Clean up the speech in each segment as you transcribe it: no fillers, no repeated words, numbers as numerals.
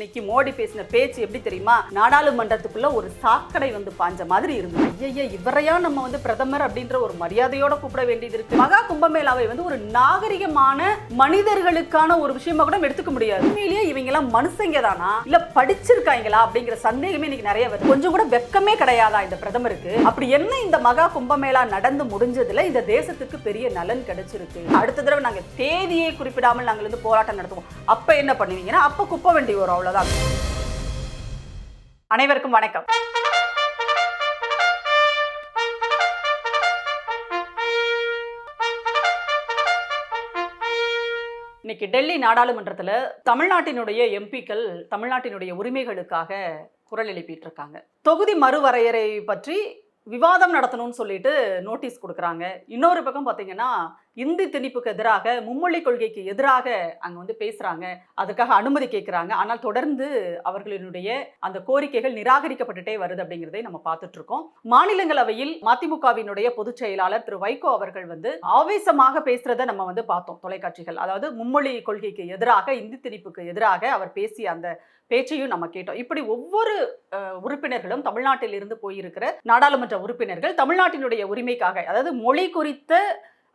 இன்னைக்கு மோடி பேசின பேச்சு எப்படி தெரியுமா? நாடாளுமன்றத்துக்குள்ள ஒரு சாக்கடை வந்து பாஞ்ச மாதிரி இருந்தது. ஐயா, இவரையா நம்ம வந்து பிரதமர் அப்படின்ற ஒரு மரியாதையோட கூப்பிட வேண்டியது இருக்கு. மகா கும்பமேளாவை வந்து ஒரு நாகரிகமான மனிதர்களுக்கான ஒரு விஷயமா கூட எடுத்துக்க முடியாது. உண்மையிலேயே இவங்க எல்லாம் மனுஷங்க தானா இல்ல படிச்சிருக்காங்களா அப்படிங்கிற சந்தேகமே இன்னைக்கு நிறைய வருது. கொஞ்சம் கூட வெக்கமே கிடையாதா இந்த பிரதமருக்கு? அப்படி என்ன இந்த மகா கும்பமேளா நடந்து முடிஞ்சதுல இந்த தேசத்துக்கு பெரிய நலன் கிடைச்சிருக்கு? அடுத்த தடவை நாங்க தேதியை குறிப்பிடாமல் நாங்கள் வந்து போராட்டம் நடத்துவோம். அப்ப என்ன பண்ணுவீங்கன்னா அப்ப குப்பை வண்டி வரும், அவ்வளவுதான். அனைவருக்கும் வணக்கம். இன்னைக்கு டெல்லி நாடாளுமன்றத்துல தமிழ்நாட்டினுடைய எம்பிக்கள் தமிழ்நாட்டினுடைய உரிமைகளுக்காக குரல் எழுப்பிட்டு இருக்காங்க. தொகுதி மறுவரையறை பற்றி விவாதம் நடத்தணும்னு சொல்லிட்டு நோட்டீஸ் கொடுக்குறாங்க. இன்னொரு பக்கம் பார்த்தீங்கன்னா இந்தி திணிப்புக்கு எதிராக, மும்மொழி கொள்கைக்கு எதிராக அங்கே வந்து பேசுகிறாங்க, அதுக்காக அனுமதி கேட்குறாங்க. ஆனால் தொடர்ந்து அவர்களினுடைய அந்த கோரிக்கைகள் நிராகரிக்கப்பட்டுட்டே வருது அப்படிங்கிறதை நம்ம பார்த்துட்டு இருக்கோம். மாநிலங்களவையில் மதிமுகவினுடைய பொதுச் செயலாளர் திரு வைகோ அவர்கள் வந்து ஆவேசமாக பேசுறதை நம்ம வந்து பார்த்தோம் தொலைக்காட்சிகள். அதாவது மும்மொழி கொள்கைக்கு எதிராக, இந்தி திணிப்புக்கு எதிராக அவர் பேசிய அந்த பேச்சையும் நம்ம கேட்டோம். இப்படி ஒவ்வொரு உறுப்பினர்களும் தமிழ்நாட்டில் இருந்து போயிருக்கிற நாடாளுமன்ற உறுப்பினர்கள் தமிழ்நாட்டினுடைய உரிமைக்காக, அதாவது மொழி குறித்த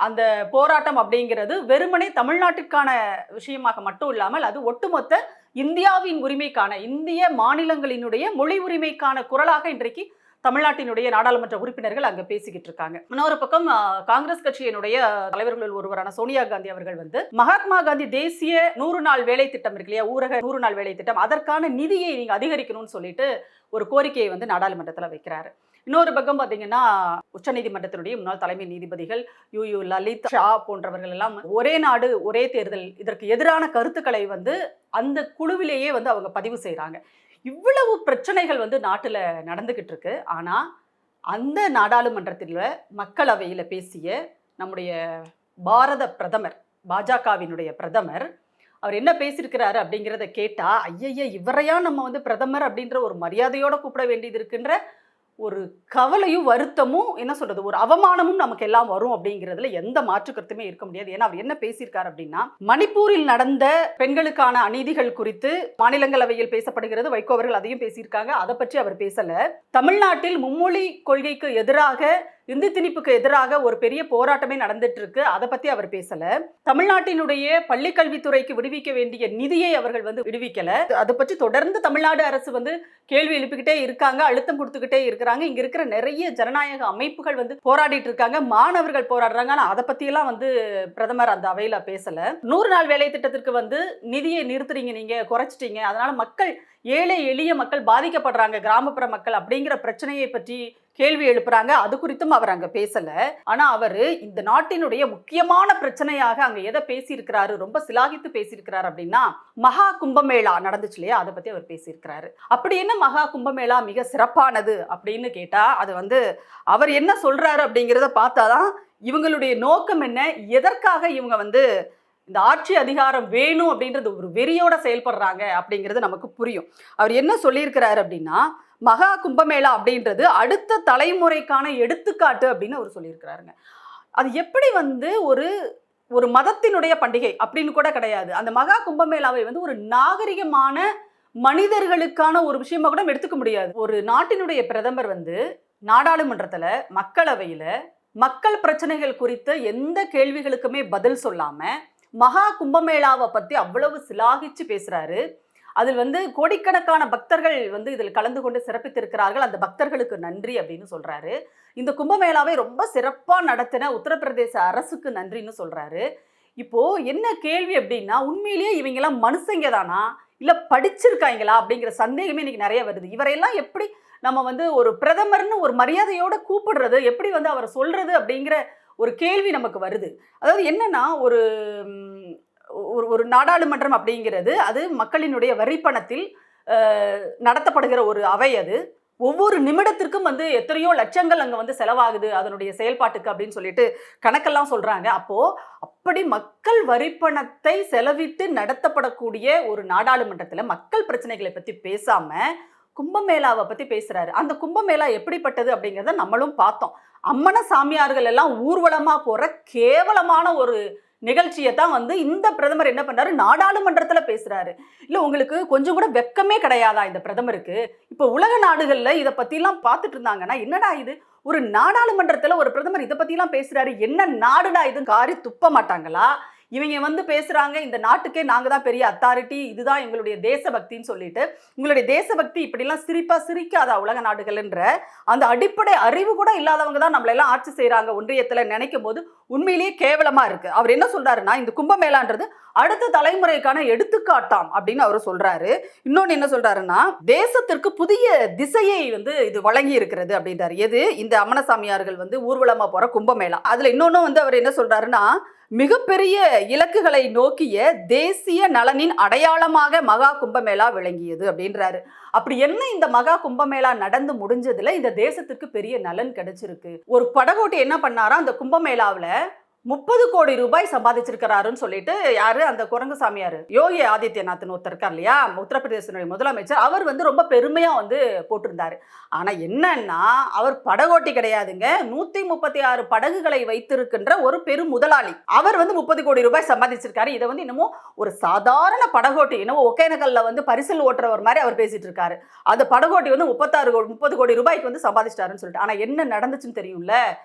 அந்த போராட்டம் அப்படிங்கிறது வெறுமனே தமிழ்நாட்டிற்கான விஷயமாக மட்டும் இல்லாமல் அது ஒட்டுமொத்த இந்தியாவின் உரிமைக்கான, இந்திய மாநிலங்களினுடைய மொழி உரிமைக்கான குரலாக இன்றைக்கு தமிழ்நாட்டினுடைய நாடாளுமன்ற உறுப்பினர்கள் அங்க பேசிக்கிட்டு இருக்காங்க. இன்னொரு பக்கம் காங்கிரஸ் கட்சியினுடைய தலைவர்களில் ஒருவரான சோனியா காந்தி அவர்கள் வந்து மகாத்மா காந்தி தேசிய 100 நாள் வேலை திட்டம் இருக்கு இல்லையா, ஊரக 100 நாள் வேலை திட்டம், அதற்கான நிதியை நீங்க அதிகரிக்கணும்னு சொல்லிட்டு ஒரு கோரிக்கையை வந்து நாடாளுமன்றத்தில் வைக்கிறாரு. இன்னொரு பக்கம் பார்த்தீங்கன்னா உச்சநீதிமன்றத்தினுடைய முன்னாள் தலைமை நீதிபதிகள் யூ லலித் ஷா போன்றவர்கள் எல்லாம் ஒரே நாடு ஒரே தேர்தல் இதற்கு எதிரான கருத்துக்களை வந்து அந்த குழுவிலேயே வந்து அவங்க பதிவு செய்கிறாங்க. இவ்வளவு பிரச்சனைகள் வந்து நாட்டில் நடந்துகிட்டு இருக்கு. ஆனால் அந்த நாடாளுமன்றத்தில் மக்களவையில் பேசிய நம்முடைய பாரத பிரதமர், பாஜகவினுடைய பிரதமர், அவர் என்ன பேசியிருக்கிறாரு அப்படிங்கிறத கேட்டா, ஐயா, இவரையா நம்ம வந்து பிரதமர் அப்படின்ற ஒரு மரியாதையோட கூப்பிட வேண்டியது இருக்குன்ற ஒரு கவலையும் வருத்தமும், என்ன சொல்றது, ஒரு அவமானமும் நமக்கு எல்லாம் வரும் அப்படிங்கிறதுல எந்த மாற்று கருத்துமே இருக்க முடியாது. ஏன்னா அவர் என்ன பேசியிருக்காரு அப்படின்னா, மணிப்பூரில் நடந்த பெண்களுக்கான அநீதிகள் குறித்து மாநிலங்களவையில் பேசப்படுகிறது. வைகோ அவர்கள் அதையும் பேசியிருக்காங்க. அதை பற்றி அவர் பேசல. தமிழ்நாட்டில் மும்மொழி கொள்கைக்கு எதிராக, இந்தி திணிப்புக்கு எதிராக ஒரு பெரிய போராட்டமே நடந்துட்டு இருக்கு. அதை பத்தி அவர் பேசல. தமிழ்நாட்டினுடைய பள்ளி கல்வித்துறைக்கு விடுவிக்க வேண்டிய நிதியை அவர்கள் வந்து விடுவிக்கல. அதை பற்றி தொடர்ந்து தமிழ்நாடு அரசு வந்து கேள்வி எழுப்பிக்கிட்டே இருக்காங்க, அழுத்தம் கொடுத்துக்கிட்டே இருக்கிறாங்க. இங்க இருக்கிற நிறைய ஜனநாயக அமைப்புகள் வந்து போராடிட்டு இருக்காங்க, மாணவர்கள் போராடுறாங்க. ஆனா அதை பத்தியெல்லாம் வந்து பிரதமர் அந்த அவையில பேசல. 100 நாள் வேலை திட்டத்திற்கு வந்து நிதியை நிறுத்துறீங்க, நீங்க குறைச்சிட்டீங்க, அதனால மக்கள், ஏழை எளிய மக்கள் பாதிக்கப்படுறாங்க, கிராமப்புற மக்கள் அப்படிங்கிற பிரச்சனையை பற்றி கேள்வி எழுப்புறாங்க. அது குறித்தும் அவர் அங்க பேசல. ஆனா அவரு இந்த நாட்டினுடைய முக்கியமான பிரச்சனையாக அங்க எதை பேசியிருக்கிறாரு, ரொம்ப சிலாகித்து பேசியிருக்கிறாரு அப்படின்னா, மகா கும்பமேளா நடந்துச்சு இல்லையா, அதை பத்தி அவர் பேசியிருக்கிறாரு. அப்படி என்ன மகா கும்பமேளா மிக சிறப்பானது அப்படின்னு கேட்டா, அது வந்து அவர் என்ன சொல்றாரு அப்படிங்கிறத பார்த்தாதான் இவங்களுடைய நோக்கம் என்ன, எதற்காக இவங்க வந்து இந்த ஆட்சி அதிகாரம் வேணும் அப்படின்றது ஒரு வெறியோட செயல்படுறாங்க அப்படிங்கிறது நமக்கு புரியும். அவர் என்ன சொல்லியிருக்கிறாரு அப்படின்னா, மகா கும்பமேளா அப்படின்றது அடுத்த தலைமுறைக்கான எடுத்துக்காட்டு அப்படின்னு அவர் சொல்லியிருக்கிறாருங்க. அது எப்படி வந்து ஒரு மதத்தினுடைய பண்டிகை அப்படின்னு கூட கிடையாது. அந்த மகா கும்பமேளாவை வந்து ஒரு நாகரிகமான மனிதர்களுக்கான ஒரு விஷயமா கூட எடுத்துக்க முடியாது. ஒரு நாட்டினுடைய பிரதமர் வந்து நாடாளுமன்றத்துல, மக்களவையில மக்கள் பிரச்சனைகள் குறித்த எந்த கேள்விகளுக்குமே பதில் சொல்லாம மகா கும்பமேளாவை பத்தி அவ்வளவு சிலாகிச்சு பேசுறாரு. அதில் வந்து கோடிக்கணக்கான பக்தர்கள் வந்து இதில் கலந்து கொண்டு சிறப்பித்திருக்கிறார்கள், அந்த பக்தர்களுக்கு நன்றி அப்படின்னு சொல்றாரு. இந்த கும்பமேளாவை ரொம்ப சிறப்பாக நடத்தின உத்தரப்பிரதேச அரசுக்கு நன்றின்னு சொல்றாரு. இப்போ என்ன கேள்வி அப்படின்னா, உண்மையிலேயே இவங்கெல்லாம் மனுஷங்க தானா இல்லை படிச்சிருக்காங்களா அப்படிங்கிற சந்தேகமே இன்னைக்கு நிறைய வருது. இவரையெல்லாம் எப்படி நம்ம வந்து ஒரு பிரதமர்னு ஒரு மரியாதையோட கூப்பிடுறது, எப்படி வந்து அவரை சொல்றது அப்படிங்கிற ஒரு கேள்வி நமக்கு வருது. அதாவது என்னன்னா, ஒரு நாடாளுமன்றம் அப்படிங்கிறது அது மக்களினுடைய வரிப்பணத்தில் நடத்தப்படுகிற ஒரு அவை. அது ஒவ்வொரு நிமிடத்திற்கும் வந்து எத்தனையோ லட்சங்கள் அங்கே வந்து செலவாகுது அதனுடைய செயல்பாட்டுக்கு அப்படின்னு சொல்லிட்டு கணக்கெல்லாம் சொல்றாங்க. அப்படி மக்கள் வரிப்பணத்தை செலவிட்டு நடத்தப்படக்கூடிய ஒரு நாடாளுமன்றத்தில் மக்கள் பிரச்சனைகளை பற்றி பேசாம கும்பமேளாவை பற்றி பேசுறாரு. அந்த கும்பமேளா எப்படிப்பட்டது அப்படிங்கிறத நம்மளும் பார்த்தோம். அம்மன சாமியார்கள் எல்லாம் ஊர்வலமாக போகிற கேவலமான ஒரு நிகழ்ச்சியை தான் வந்து இந்த பிரதமர் என்ன பண்றாரு, நாடாளுமன்றத்துல பேசுறாரு. இல்ல உங்களுக்கு கொஞ்சம் கூட வெக்கமே கிடையாதா இந்த பிரதமருக்கு? இப்ப உலக நாடுகள்ல இத பத்திலாம் பார்த்துட்டு இருந்தாங்கன்னா, என்னடா இது ஒரு நாடாளுமன்றத்துல ஒரு பிரதமர் இத பத்திலாம் பேசுறாரு, என்ன நாடுடா இதுன்னு காரி துப்ப மாட்டாங்களா? இவங்க வந்து பேசுறாங்க, இந்த நாட்டுக்கே நாங்க தான் பெரிய அத்தாரிட்டி, இதுதான் எங்களுடைய தேசபக்தின்னு சொல்லிட்டு, உங்களுடைய தேசபக்தி இப்படிலாம் சிரிப்பா சிரிக்காதா உலக நாடுகள்ன்ற அந்த அடிப்படை அறிவு கூட இல்லாதவங்க தான் நம்மள எல்லாம் ஆட்சி செய்யறாங்க ஒன்றியத்துல நினைக்கும் போது உண்மையிலேயே கேவலமா இருக்கு. அவர் என்ன சொல்றாருன்னா, இந்த கும்பமேளான்றது அடுத்த தலைமுறைக்கான எடுத்துக்காட்டாம் அப்படின்னு அவர் சொல்றாரு. இன்னொன்னு என்ன சொல்றாருன்னா, தேசத்திற்கு புதிய திசையை வந்து இது வழங்கி இருக்கிறது அப்படின்றாரு. எது இந்த அம்மனசாமியார்கள் வந்து ஊர்வலமா போற கும்பமேளா. அதுல இன்னொன்னு வந்து அவர் என்ன சொல்றாருன்னா, மிகப்பெரிய இலக்குகளை நோக்கிய தேசிய நலனின் அடையாளமாக மகா கும்பமேளா விளங்கியது அப்படின்றாரு. அப்படி என்ன இந்த மகா கும்பமேளா நடந்து முடிஞ்சதுல இந்த தேசத்துக்கு பெரிய நலன் கிடைச்சிருக்கு. ஒரு படகோட்டி என்ன பண்ணாரா, அந்த கும்பமேளாவுல 30 கோடி ரூபாய் சம்பாதிச்சிருக்கிறாருன்னு சொல்லிட்டு யாரு அந்த குரங்கு சாமியார் யோகி ஆதித்யநாத்னு ஒருத்தர் இருக்கார் இல்லையா, உத்தரப்பிரதேசனுடைய முதலமைச்சர், அவர் வந்து ரொம்ப பெருமையா வந்து போட்டிருந்தாரு. ஆனா என்னன்னா, அவர் படகோட்டி கிடையாதுங்க, 136 படகுகளை வைத்திருக்கின்ற ஒரு பெரும் முதலாளி. அவர் வந்து 30 கோடி ரூபாய் சம்பாதிச்சிருக்காரு. இதை வந்து என்னமோ ஒரு சாதாரண படகோட்டி, என்னமோ ஒகேனக்கல்ல வந்து பரிசல் ஓட்டுறவர் மாதிரி அவர் பேசிட்டு இருக்காரு. அந்த படகோட்டி வந்து 30 கோடி ரூபாய்க்கு வந்து சம்பாதிச்சிட்டாருன்னு சொல்லிட்டு. ஆனா என்ன நடந்துச்சுன்னு தெரியும்ல,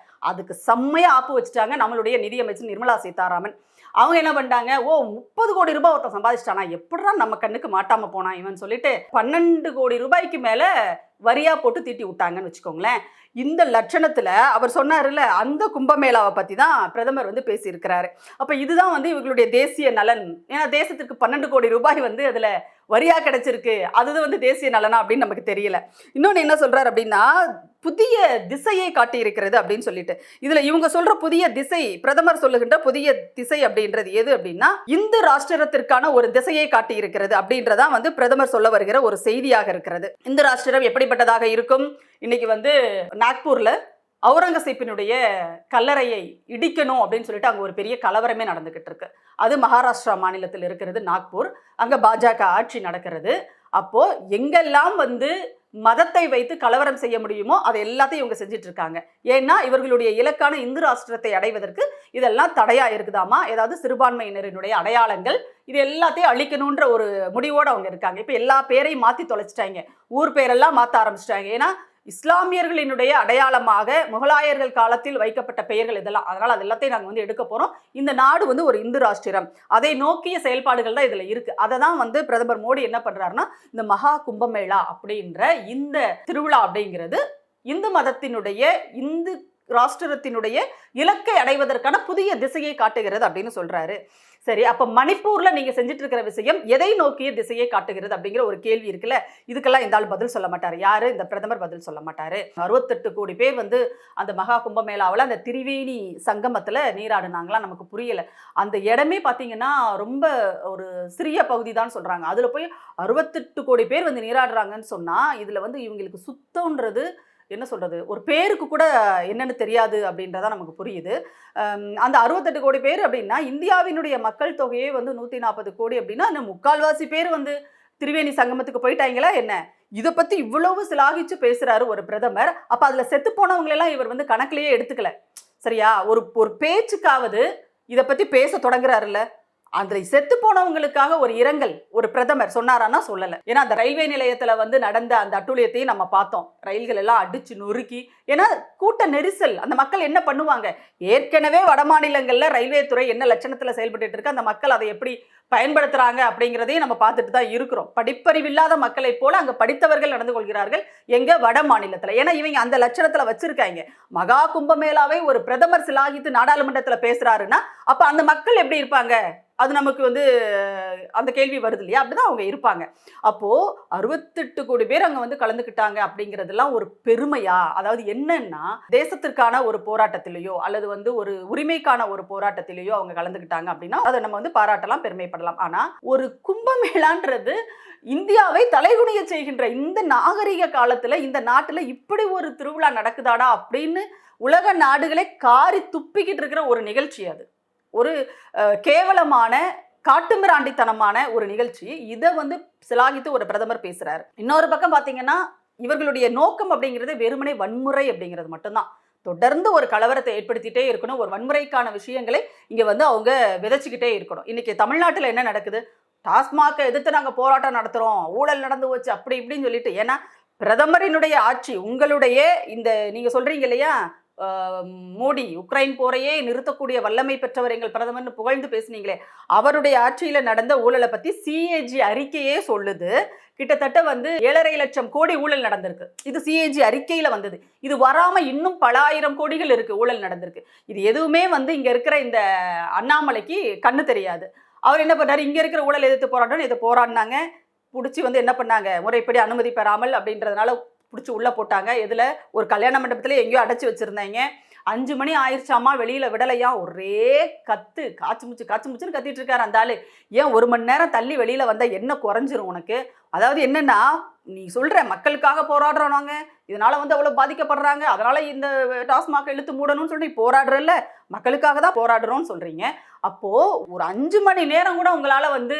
அதுக்கு செம்மையா ஆப்பு வச்சுட்டாங்க நம்மளுடைய நிதியமைச்சர் நிர்மலா சீதாராமன். அவங்க என்ன பண்ணிட்டாங்க, ஓ 30 கோடி ரூபாய் ஒருத்தன் சம்பாதிச்சிட்டானா, எப்படிதான் நம்ம கண்ணுக்கு மாட்டாம போனா இவன் சொல்லிட்டு 12 கோடி ரூபாய்க்கு மேல வரியா போட்டு தீட்டி விட்டாங்கன்னு வச்சுக்கோங்களேன். இந்த லட்சணத்துல அவர் சொன்னாருல்ல, அந்த கும்பமேளாவை பத்தி தான் பிரதமர் வந்து பேசியிருக்கிறாரு. அப்ப இதுதான் வந்து இவங்களுடைய தேசிய நலன். ஏன்னா தேசத்துக்கு 12 கோடி ரூபாய் வந்து அதுல வரியா கிடைச்சிருக்கு, அதுதான் வந்து தேசிய நலனா அப்படின்னு நமக்கு தெரியல. இன்னொன்னு என்ன சொல்றாரு அப்படின்னா, புதிய திசையை காட்டி இருக்கிறது அப்படின்னு சொல்லிட்டு, இதுல இவங்க சொல்ற புதிய திசை, பிரதமர் சொல்லுகின்ற புதிய திசை அப்படின்றது எது அப்படின்னா, இந்து ராஷ்டிரத்திற்கான ஒரு திசையை காட்டி இருக்கிறது அப்படின்றதா வந்து பிரதமர் சொல்ல வருகிற ஒரு செய்தியாக இருக்கிறது. இந்து ராஷ்டிரம் எப்படிப்பட்டதாக இருக்கும்? இன்னைக்கு வந்து நாக்பூர்ல அவுரங்கசீப்பினுடைய கல்லறையை இடிக்கணும் அப்படின்னு சொல்லிட்டு அங்க ஒரு பெரிய கலவரமே நடந்துகிட்டு இருக்கு. அது மகாராஷ்டிரா மாநிலத்தில் இருக்கிறது நாக்பூர். அங்க பாஜக ஆட்சி நடக்கிறது. அப்போ எங்கெல்லாம் வந்து மதத்தை வைத்து கலவரம் செய்ய முடியுமோ அதை எல்லாத்தையும் இவங்க செஞ்சுட்டு இருக்காங்க. ஏன்னா இவர்களுடைய இலக்கான இந்து ராஷ்டிரத்தை அடைவதற்கு இதெல்லாம் தடையா இருக்குதாமா. ஏதாவது சிறுபான்மையினரினுடைய அடையாளங்கள் இது எல்லாத்தையும் அழிக்கணும்ன்ற ஒரு முடிவோடு அவங்க இருக்காங்க. இப்போ எல்லா பேரையும் மாற்றி தொலைச்சிட்டாங்க, ஊர் பேரெல்லாம் மாற்ற ஆரம்பிச்சிட்டாங்க. ஏன்னா இஸ்லாமியர்களினுடைய அடையாளமாக முகலாயர்கள் காலத்தில் வைக்கப்பட்ட பெயர்கள் இதெல்லாம். அதனால் அது எல்லாத்தையும் நாங்கள் வந்து எடுக்க போகிறோம். இந்த நாடு வந்து ஒரு இந்து ராஷ்டிரம், அதை நோக்கிய செயல்பாடுகள் தான் இதில் இருக்குது. அதை தான் வந்து பிரதமர் மோடி என்ன பண்ணுறாருன்னா, இந்த மகா கும்பமேளா அப்படின்ற இந்த திருவிழா அப்படிங்கிறது இந்து மதத்தினுடைய இந்து ராஷ்டிரத்தினுடைய இலக்கை அடைவதற்கான புதிய திசையை காட்டுகிறது அப்படின்னு சொல்றாரு. சரி, அப்ப மணிப்பூர்ல நீங்க செஞ்சுட்டு இருக்கிற விஷயம் எதை நோக்கிய திசையை காட்டுகிறது அப்படிங்கிற ஒரு கேள்வி இருக்குல்ல, இதுக்கெல்லாம் இந்த ஆள் பதில் சொல்ல மாட்டாரு. யாரு? இந்த பிரதமர் பதில் சொல்ல மாட்டாரு. 68 கோடி பேர் வந்து அந்த மகா கும்பமேளாவில் அந்த திரிவேணி சங்கமத்துல நீராடினாங்களாம். நமக்கு புரியல. அந்த இடமே பாத்தீங்கன்னா ரொம்ப ஒரு சிறிய பகுதி தான் சொல்றாங்க. அதுல போய் 68 கோடி பேர் வந்து நீராடுறாங்கன்னு சொன்னா, இதுல வந்து இவங்களுக்கு சுத்தம்ன்றது என்ன சொல்றது, ஒரு பேருக்கு கூட என்னன்னு தெரியாது அப்படின்றதா நமக்கு புரியுது. அந்த 68 கோடி பேர் அப்படின்னா இந்தியாவினுடைய மக்கள் தொகையே வந்து 140 கோடி அப்படின்னா அந்த 3/4 பேர் வந்து திரிவேணி சங்கமத்துக்கு போயிட்டாங்களா என்ன? இதை பத்தி இவ்வளவு சிலாகிச்சு பேசுறாரு ஒரு பிரதமர். அப்ப அதுல செத்து போனவங்களெல்லாம் இவர் வந்து கணக்கிலேயே எடுத்துக்கல. சரியா? ஒரு பேச்சுக்காவது இதை பத்தி பேச தொடங்குறாருல்ல, அந்த செத்து போனவங்களுக்காக ஒரு இரங்கல் ஒரு பிரதமர் சொன்னாரான்னா சொல்லலை. ஏன்னா அந்த ரயில்வே நிலையத்தில் வந்து நடந்த அந்த அட்டூழியத்தையும் நம்ம பார்த்தோம். ரயில்கள் எல்லாம் அடிச்சு நொறுக்கி, ஏன்னா கூட்ட நெரிசல், அந்த மக்கள் என்ன பண்ணுவாங்க? ஏற்கனவே வட மாநிலங்களில் ரயில்வே துறை என்ன லட்சணத்தில் செயல்பட்டு இருக்கு, அந்த மக்கள் அதை எப்படி பயன்படுத்துறாங்க அப்படிங்கிறதையும் நம்ம பார்த்துட்டு தான் இருக்கிறோம். படிப்பறிவில்லாத மக்களை போல அங்கே படித்தவர்கள் நடந்து கொள்கிறார்கள் எங்க வட மாநிலத்தில். ஏன்னா இவங்க அந்த லட்சணத்தில் வச்சிருக்காங்க. மகா கும்பமேளாவை ஒரு பிரதமர் சிலாகித்து நாடாளுமன்றத்தில் பேசுறாருன்னா அப்ப அந்த மக்கள் எப்படி இருப்பாங்க? அது நமக்கு வந்து அந்த கேள்வி வருது இல்லையா? அப்படிதான் அவங்க இருப்பாங்க. அப்போ 68 கோடி பேர் அங்க வந்து கலந்துக்கிட்டாங்க அப்படிங்கிறதெல்லாம் ஒரு பெருமையா? அதாவது என்னன்னா, தேசத்திற்கான ஒரு போராட்டத்திலேயோ அல்லது வந்து ஒரு உரிமைக்கான ஒரு போராட்டத்திலேயோ அவங்க கலந்துக்கிட்டாங்க அப்படின்னா அதை நம்ம வந்து பாராட்டலாம், பெருமைப்படலாம். ஆனா ஒரு கும்பமேளான்றது இந்தியாவை தலைகுனிய செய்கின்ற இந்த நாகரிக காலத்துல இந்த நாட்டுல இப்படி ஒரு திருவிழா நடக்குதாடா அப்படின்னு உலக நாடுகளே காரி துப்பிக்கிட்டு இருக்கிற ஒரு நிகழ்ச்சி. அது ஒரு கேவலமான காட்டுமிராண்டித்தனமான ஒரு நிகழ்ச்சி. இதை வந்து சிலாகித்து ஒரு பிரதமர் பேசுறாரு. இன்னொரு பக்கம் பாத்தீங்கன்னா இவர்களுடைய நோக்கம் அப்படிங்கிறது வெறுமனே வன்முறை அப்படிங்கிறது மட்டும்தான். தொடர்ந்து ஒரு கலவரத்தை ஏற்படுத்திட்டே இருக்கணும், ஒரு வன்முறைக்கான விஷயங்களை இங்க வந்து அவங்க விதைச்சுக்கிட்டே இருக்கணும். இன்னைக்கு தமிழ்நாட்டுல என்ன நடக்குது? டாஸ்மாகை எதிர்த்து நாங்க போராட்டம் நடத்துறோம், ஊழல் நடந்து போச்சு அப்படி இப்படின்னு சொல்லிட்டு. ஏன்னா பிரதமரினுடைய ஆட்சி, உங்களுடைய இந்த நீங்க சொல்றீங்க இல்லையா, மோடி உக்ரைன் போரையே நிறுத்தக்கூடிய வல்லமை பெற்றவர் எங்கள் பிரதமர்னு புகழ்ந்து பேசுனீங்களே, அவருடைய ஆட்சியில நடந்த ஊழலை பத்தி சிஏஜி அறிக்கையே சொல்லுது. கிட்டத்தட்ட வந்து 7.5 லட்சம் கோடி ஊழல் நடந்திருக்கு. இது சிஏஜி அறிக்கையில வந்தது. இது வராம இன்னும் பல ஆயிரம் கோடிகள் இருக்கு ஊழல் நடந்திருக்கு. இது எதுவுமே வந்து இங்க இருக்கிற இந்த அண்ணாமலைக்கு கண்ணு தெரியாது. அவர் என்ன பண்ணாரு, இங்க இருக்கிற ஊழல் எதிர்த்து போராட்டம்னு இதை போராடினாங்க. பிடிச்சி வந்து என்ன பண்ணாங்க, முறைப்படி அனுமதி பெறாமல் அப்படின்றதுனால பிடிச்சி உள்ள போட்டாங்க. இதுல ஒரு கல்யாண மண்டபத்துல எங்கேயோ அடைச்சி வச்சிருந்தாங்க. 5 மணி ஆயிடுச்சாமா, வெளியில விடலையா, ஒரே கத்து, காய்ச்சி முச்சுன்னு கத்திட்டு இருக்காரு அந்த ஆளு. ஏன் 1 மணி நேரம் தள்ளி வெளியில வந்தா என்ன குறைஞ்சிரும் உனக்கு? அதாவது என்னன்னா, நீ சொல்ற மக்களுக்காக போராடுறோம் நாங்க, இதனால வந்து அவ்வளவு பாதிக்கப்படுறாங்க, அதனால இந்த டாஸ்மாக் இழுத்து மூடணும்னு சொல்லி போராடுறல்ல, மக்களுக்காக தான் போராடுறோம்னு சொல்றீங்க. அப்போ ஒரு 5 மணி நேரம் கூட உங்களால வந்து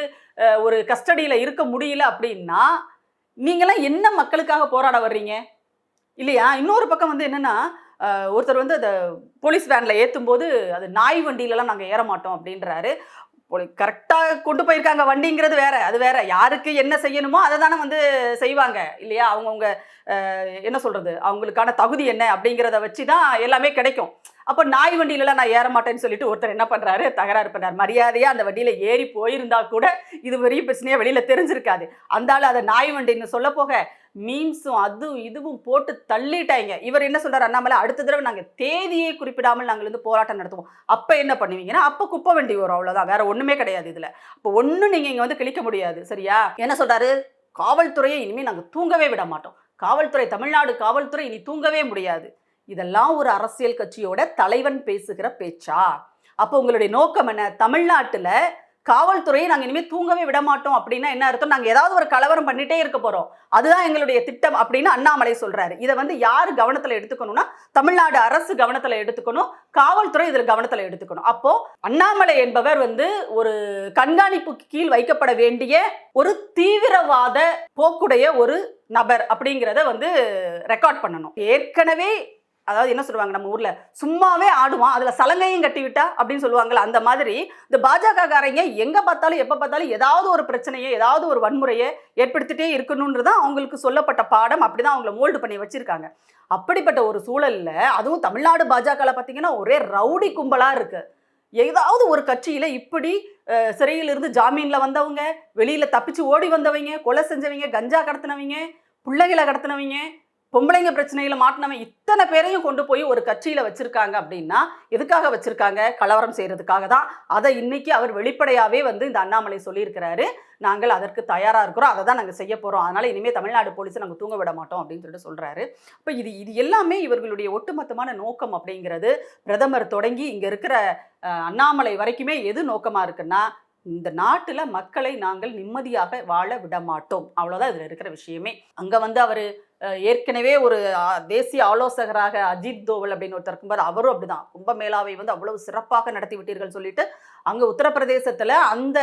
ஒரு கஸ்டடியில இருக்க முடியல அப்படின்னா நீங்களாம் என்ன மக்களுக்காக போராட வர்றீங்க இல்லையா? இன்னொரு பக்கம் வந்து என்னன்னா, ஒருத்தர் வந்து அந்த போலீஸ் வேன்ல ஏற்றும் போது அது நாய் வண்டியிலலாம் நாங்கள் ஏற மாட்டோம் அப்படின்றாரு. கரெக்டாக கொண்டு போயிருக்காங்க வண்டிங்கிறது வேற, அது வேற. யாருக்கு என்ன செய்யணுமோ அதை தானே வந்து செய்வாங்க இல்லையா? அவங்கவுங்க என்ன சொல்றது, அவங்களுக்கான தகுதி என்ன அப்படிங்கிறத வச்சு தான் எல்லாமே கிடைக்கும். அப்போ நாய் வண்டியிலலாம் நான் ஏற மாட்டேன்னு சொல்லிட்டு ஒருத்தர் என்ன பண்ணுறாரு, தகராறு பண்ணுறாரு. மரியாதையாக அந்த வண்டியில் ஏறி போயிருந்தா கூட இது பெரிய பிரச்சனையாக வெளியில் தெரிஞ்சிருக்காது. அந்த ஆள் அதை நாய் வண்டின்னு சொல்ல போக மீம்ஸும் அதுவும் இதுவும் போட்டு தள்ளிட்டாங்க. இவர் என்ன சொல்றாரு அண்ணாமலை, அடுத்த தடவை நாங்கள் தேதியை குறிப்பிடாமல் நாங்கள் வந்து போராட்டம் நடத்துவோம். அப்போ என்ன பண்ணுவீங்கன்னா, அப்போ குப்பை வண்டி வரும், அவ்வளோதான், வேற ஒன்றுமே கிடையாது இதில். அப்போ ஒன்றும் நீங்கள் இங்கே வந்து கிழிக்க முடியாது. சரியா? என்ன சொல்றாரு, காவல்துறையை இனிமேல் நாங்கள் தூங்கவே விட மாட்டோம். காவல்துறை, தமிழ்நாடு காவல்துறை இனி தூங்கவே முடியாது. இதெல்லாம் ஒரு அரசியல் கட்சியோட தலைவன் பேசுகிற பேச்சா? அப்போ உங்களுடைய நோக்கம் என்ன? தமிழ்நாட்டுல காவல்துறையை நாங்கள் இனிமேல் தூங்கவே விட மாட்டோம் அப்படின்னா என்ன அர்த்தம்? நாங்கள் ஏதாவது ஒரு கலவரம் பண்ணிட்டே இருக்க போறோம், அதுதான் எங்களுடைய திட்டம் அப்படின்னு அண்ணாமலை சொல்றாரு. இதை வந்து யாரு கவனத்துல எடுத்துக்கணும்னா, தமிழ்நாடு அரசு கவனத்துல எடுத்துக்கணும், காவல்துறை இதில் கவனத்துல எடுத்துக்கணும். அப்போ அண்ணாமலை என்பவர் வந்து ஒரு கண்காணிப்புக்கு கீழ் வைக்கப்பட வேண்டிய ஒரு தீவிரவாத போக்குடைய ஒரு நபர் அப்படிங்கிறத வந்து ரெக்கார்ட் பண்ணணும். ஏற்கனவே அதாவது என்ன சொல்லுவாங்க நம்ம ஊர்ல, சும்மாவே ஆடுவான் அதுல சலங்கையும் கட்டி விட்டா அப்படின்னு சொல்லுவாங்கல்ல, அந்த மாதிரி இந்த பாஜக காரங்க எங்க பார்த்தாலும் எப்ப பார்த்தாலும் ஏதாவது ஒரு பிரச்சனையை, ஏதாவது ஒரு வன்முறையை ஏற்படுத்திட்டே இருக்கணும்ன்றதான் அவங்களுக்கு சொல்லப்பட்ட பாடம். அப்படிதான் அவங்களை மோல்டு பண்ணி வச்சிருக்காங்க. அப்படிப்பட்ட ஒரு சூழல்ல அதுவும் தமிழ்நாடு பாஜகல பார்த்தீங்கன்னா ஒரே ரவுடி கும்பலா இருக்கு. ஏதாவது ஒரு கட்சியில இப்படி சிறையிலிருந்து ஜாமீன்ல வந்தவங்க, வெளியில தப்பிச்சு ஓடி வந்தவங்க, கொலை செஞ்சவங்க, கஞ்சா கடத்தினவங்க, பிள்ளைகளை கடத்தினவங்க, பொம்பளைங்க பிரச்சனையில மாட்டினவன், இத்தனை பேரையும் கொண்டு போய் ஒரு கட்சியில வச்சிருக்காங்க. அப்படின்னா எதுக்காக வச்சிருக்காங்க? கலவரம் செய்யறதுக்காக தான். அதை இன்னைக்கு அவர் வெளிப்படையாவே வந்து இந்த அண்ணாமலை சொல்லியிருக்கிறாரு, நாங்கள் அதற்கு தயாரா இருக்கிறோம், அதை தான் நாங்கள் செய்ய போறோம், அதனால இனிமேல் தமிழ்நாடு போலீஸை நாங்கள் தூங்க விட மாட்டோம் அப்படின்னு சொல்லிட்டு சொல்றாரு. இப்போ இது எல்லாமே இவர்களுடைய ஒட்டுமொத்தமான நோக்கம் அப்படிங்கிறது, பிரதமர் தொடங்கி இங்க இருக்கிற அண்ணாமலை வரைக்குமே எது நோக்கமா இருக்குன்னா, இந்த நாட்டுல மக்களை நாங்கள் நிம்மதியாக வாழ விட மாட்டோம், அவ்வளவுதான் இதுல இருக்கிற விஷயமே. அங்க வந்து அவரு ஏற்கனவே ஒரு தேசிய ஆலோசகராக அஜித் தோவல் அப்படின்னு ஒருத்தர் இருக்கும்போது அவரும் அப்படிதான், கும்பமேளாவை வந்து அவ்வளவு சிறப்பாக நடத்தி விட்டீர்கள் சொல்லிட்டு அங்க உத்தரப்பிரதேசத்துல அந்த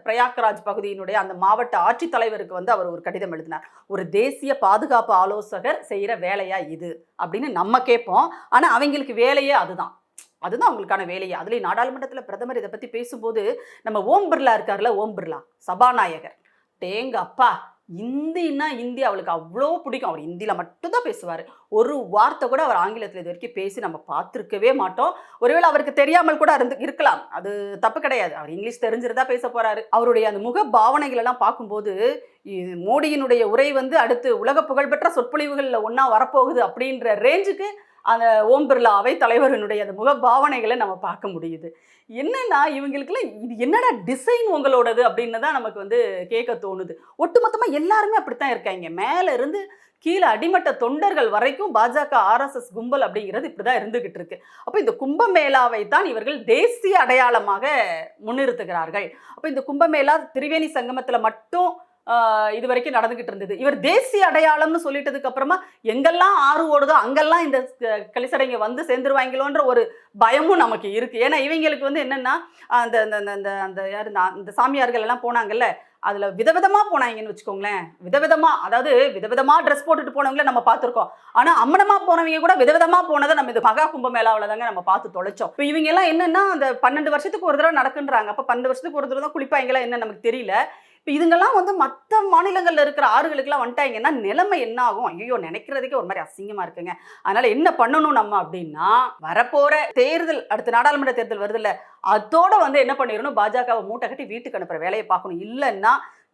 பிரயாக்ராஜ் பகுதியினுடைய அந்த மாவட்ட ஆட்சித்தலைவருக்கு வந்து அவர் ஒரு கடிதம் எழுதினார். ஒரு தேசிய பாதுகாப்பு ஆலோசகர் செய்யற வேலையா இது அப்படின்னு நம்ம கேட்போம். ஆனா அவங்களுக்கு வேலையே அதுதான், அதுதான் அவங்களுக்கான வேலையை. அதுலேயும் நாடாளுமன்றத்தில் பிரதமர் இதை பற்றி பேசும்போது, நம்ம ஓம் பிர்லா இருக்கார்ல, ஓம் பிர்லா சபாநாயகர், டேங்க அப்பா, இந்தின்னா இந்தி அவளுக்கு அவ்வளோ பிடிக்கும். அவர் இந்தியில் மட்டும்தான் பேசுவார், ஒரு வார்த்தை கூட அவர் ஆங்கிலத்தில் இது வரைக்கும் பேசி நம்ம பார்த்துருக்கவே மாட்டோம். ஒருவேளை அவருக்கு தெரியாமல் கூட இருக்கலாம், அது தப்பு கிடையாது, அவர் இங்கிலீஷ் தெரிஞ்சிருந்தா பேச போறாரு. அவருடைய அந்த முக பாவனைகள் எல்லாம் பார்க்கும்போது மோடியினுடைய உரை வந்து அடுத்து உலக புகழ்பெற்ற சொற்பொழிவுகளில் ஒன்றா வரப்போகுது அப்படின்ற ரேஞ்சுக்கு அந்த ஓம் பிர்லா அவை தலைவர்களுடைய அந்த முக பாவனைகளை நம்ம பார்க்க முடியுது. என்னன்னா இவங்களுக்குலாம் இது என்னடா டிசைன் உங்களோடது அப்படின்னு தான் நமக்கு வந்து கேட்க தோணுது. ஒட்டுமொத்தமாக எல்லாருமே அப்படித்தான் இருக்காங்க, மேல இருந்து கீழே அடிமட்ட தொண்டர்கள் வரைக்கும் பாஜக ஆர்எஸ்எஸ் கும்பல் அப்படிங்கிறது இப்படிதான் இருந்துகிட்டு இருக்கு. அப்போ இந்த கும்பமேளாவை தான் இவர்கள் தேசிய அடையாளமாக முன்னிறுத்துகிறார்கள். அப்போ இந்த கும்பமேளா திரிவேணி சங்கமத்தில் மட்டும் இது வரைக்கும் நடந்துகிட்டு இருந்தது. இவர் தேசிய அடையாளம்னு சொல்லிட்டதுக்கு அப்புறமா எங்கெல்லாம் ஆறு ஓடுதோ அங்கெல்லாம் இந்த கலிசடைங்க வந்து சேர்ந்துருவாங்களோன்ற ஒரு பயமும் நமக்கு இருக்கு. ஏன்னா இவங்களுக்கு வந்து என்னன்னா, அந்த அந்த அந்த அந்த யாரு இந்த சாமியார்கள் எல்லாம் போனாங்கல்ல, அதுல விதவிதமா போனாங்கன்னு வச்சுக்கோங்களேன். விதவிதமா, அதாவது விதவிதமா ட்ரெஸ் போட்டுட்டு போனவங்கள நம்ம பார்த்திருக்கோம். ஆனா அம்மனமா போனவங்க கூட விதவிதமா போனதை நம்ம இது மகா கும்பமேளாவுல தாங்க நம்ம பார்த்து தொலைச்சோம். இப்போ இவங்க எல்லாம் என்னன்னா அந்த 12 வருஷத்துக்கு ஒரு தடவை நடக்குன்றாங்க. அப்ப 12 வருஷத்துக்கு ஒரு தடவை தான் குளிப்பாங்களா என்ன நமக்கு தெரியல. இப்போ இதுங்கெல்லாம் வந்து மற்ற மாநிலங்கள்ல இருக்கிற ஆறுகளுக்கெல்லாம் வந்துட்டாங்கன்னா நிலைமை என்ன ஆகும்? ஐயோ, நினைக்கிறதுக்கே ஒரு மாதிரி அசிங்கமா இருக்குங்க. அதனால என்ன பண்ணணும் நம்ம அப்படின்னா, வரப்போற தேர்தல், அடுத்த நாடாளுமன்ற தேர்தல் வருது இல்ல, அதோட வந்து என்ன பண்ணிடணும், பாஜகவை மூட்டை கட்டி வீட்டுக்கு அனுப்புற வேலையை பார்க்கணும். இல்லைன்னா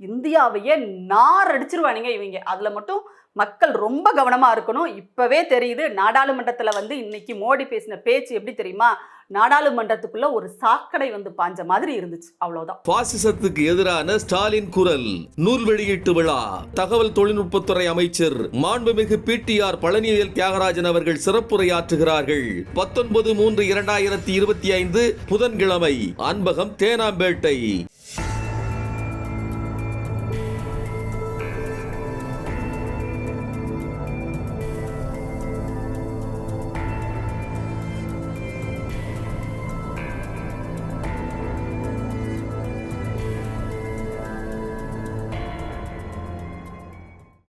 இந்தியாவையே நார் அடிச்சிருவானுங்க இவங்க. அதுல மட்டும் மக்கள் ரொம்ப கவனமா இருக்கணும். இப்பவே தெரியுது, நாடாளுமன்றத்துல வந்து இன்னைக்கு மோடி பேசின பேச்சு எப்படி தெரியுமா, நாடாளுமன்றத்துக்குள்ள ஒரு சாக்கடை வந்து பாஞ்ச மாதிரி இருந்துச்சு. அவ்வளவுதான். பாசிசத்துக்கு எதிரான ஸ்டாலின் குரல் நூல் வெளியீட்டு விழா. தகவல் தொழில்நுட்பத்துறை அமைச்சர் மாண்புமிகு PTR பழனிவேல் தியாகராஜன் அவர்கள் சிறப்புரையாற்றுகிறார்கள். 19/3/2025 புதன்கிழமை, அன்பகம், தேனாம்பேட்டை.